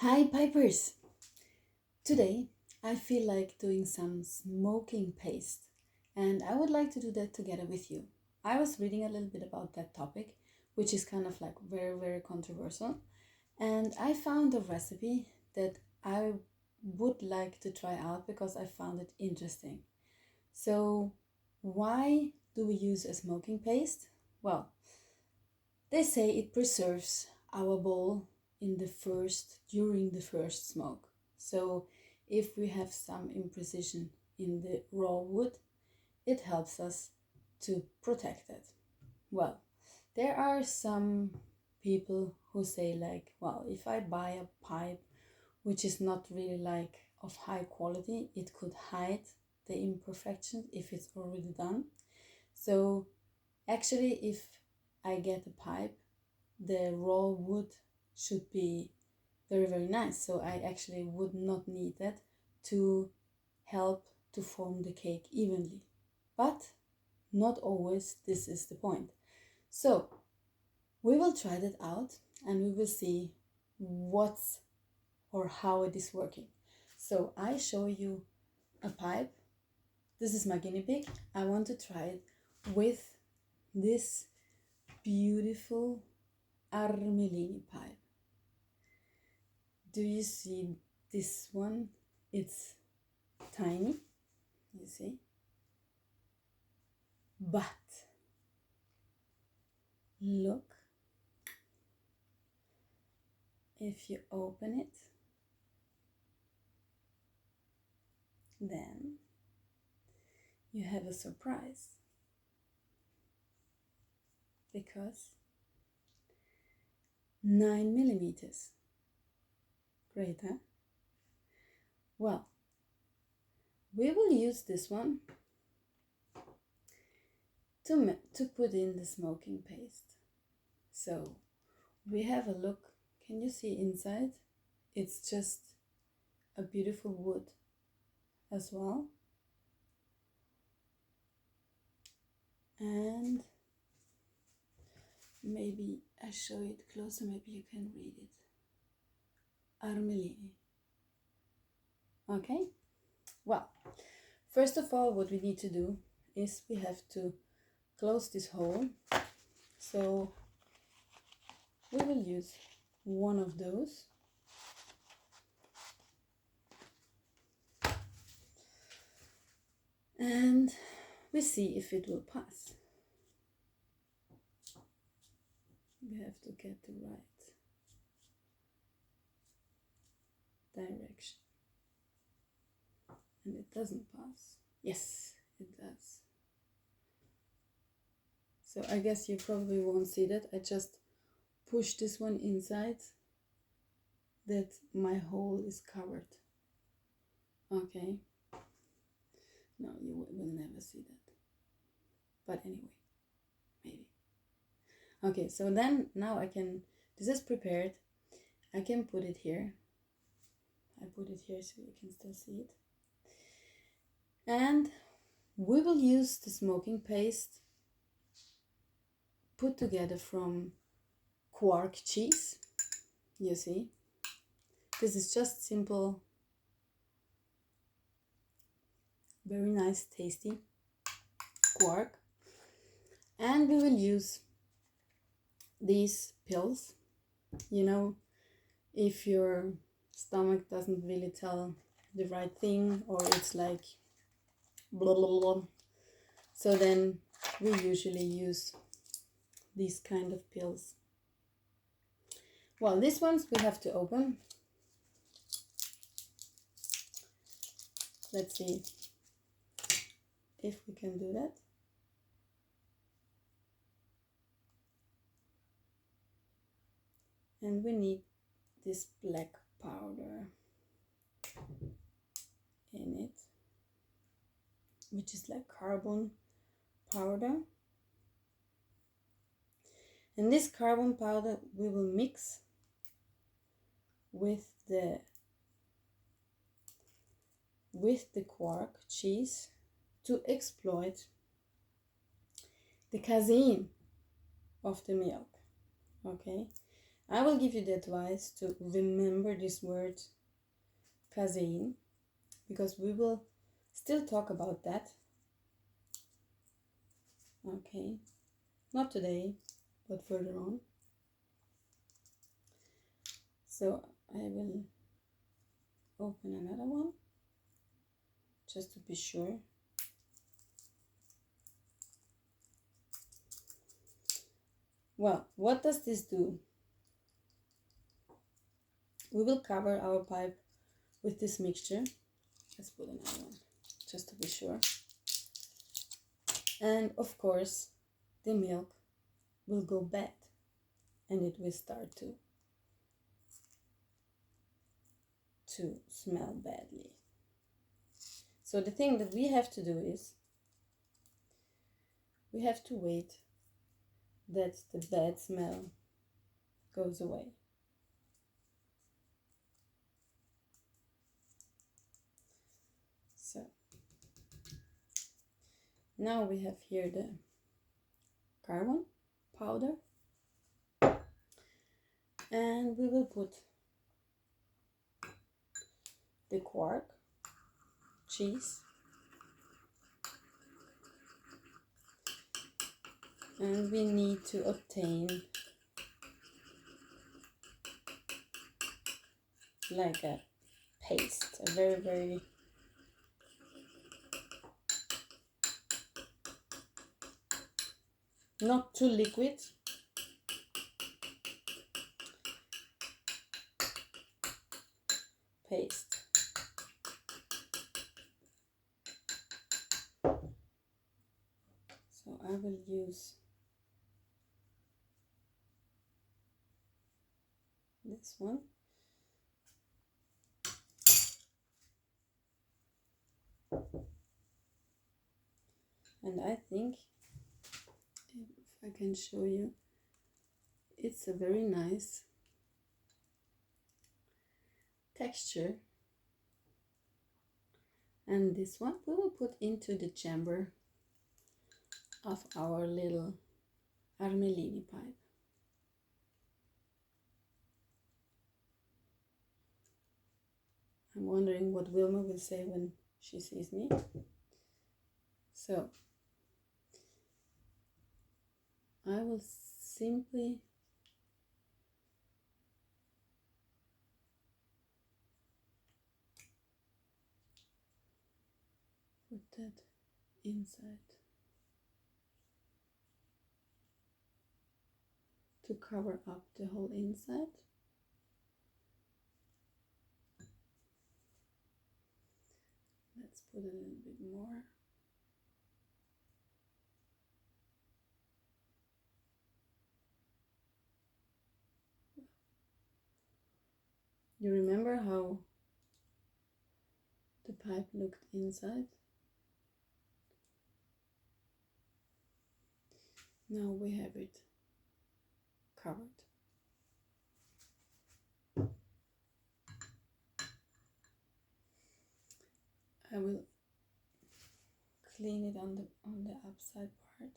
Hi, Pipers! Today I feel like doing some smoking paste, and I would like to do that together with you. I was reading a little bit about that topic, which is kind of like very controversial, and I found a recipe that I would like to try out because I found it interesting. So, why do we use a smoking paste? Well, they say it preserves our bowl during the first smoke. So if we have some imprecision in the raw wood, it helps us to protect it. Well, there are some people who say like, well, if I buy a pipe which is not really like of high quality, it could hide the imperfections if it's already done. So actually, if I get a pipe, the raw wood should be very nice. So I actually would not need that to help to form the cake evenly. But not always this is the point. So we will try that out and we will see what's or how it is working. So I show you a pipe. This is my guinea pig. I want to try it with this beautiful Armellini pipe. Do you see this one? It's tiny, you see, but look, if you open it, then you have a surprise because 9 millimeters. Great, huh? Well, we will use this one to put in the smoking paste. So we have a look. Can you see inside? It's just a beautiful wood as well. And maybe I show it closer, maybe you can read it. Armellini. Okay? Well, first of all, what we need to do is we have to close this hole. So we will use one of those. And we see if it will pass. We have to get the right direction. And it doesn't pass. Yes, it does. So I guess you probably won't see that. I just push this one inside that my hole is covered. Okay. No, you will never see that. But anyway, maybe. Okay, so then now this is prepared. I can put it here. I put it here so you can still see it. And we will use the smoking paste put together from quark cheese. You see, this is just simple, very nice, tasty quark. And we will use these pills. You know, if your stomach doesn't really tell the right thing, or it's like blah blah blah, so then we usually use these kind of pills. Well, these ones we have to open. Let's see if we can do that. And we need this black powder in it, which is like carbon powder. And this carbon powder we will mix with the quark cheese to exploit the casein of the milk. Okay, I will give you the advice to remember this word casein, because we will still talk about that. Okay, not today, but further on. So I will open another one just to be sure. Well, what does this do? We will cover our pipe with this mixture. Let's put another one just to be sure. And of course, the milk will go bad and it will start to smell badly. So the thing that we have to do is we have to wait that the bad smell goes away. So now we have here the carbon powder, and we will put the quark, cheese, and we need to obtain like a paste, a very not too liquid, paste. So I will use this one. And I think, if I can show you, it's a very nice texture. And this one we will put into the chamber of our little Armellini pipe. I'm wondering what Wilma will say when she sees me. So I will simply put that inside to cover up the whole inside. Let's put a little bit more. You remember how the pipe looked inside? Now we have it covered. I will clean it on the upside part.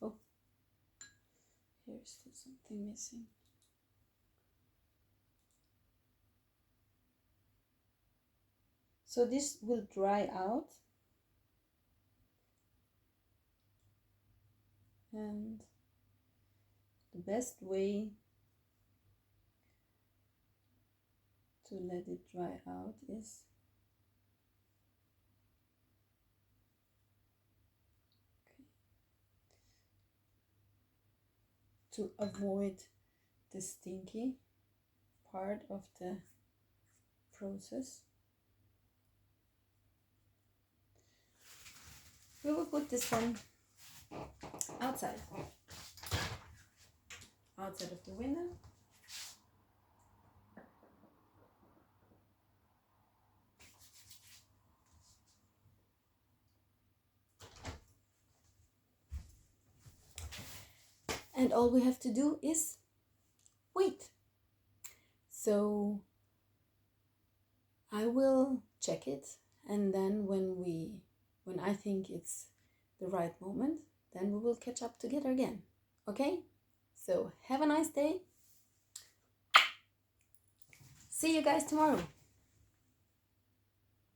Oh, here's still something missing. So this will dry out, and the best way to let it dry out is to avoid the stinky part of the process. We will put this one outside of the window. And all we have to do is wait. So I will check it, and then when I think it's the right moment, then we will catch up together again. Okay? So have a nice day. See you guys tomorrow.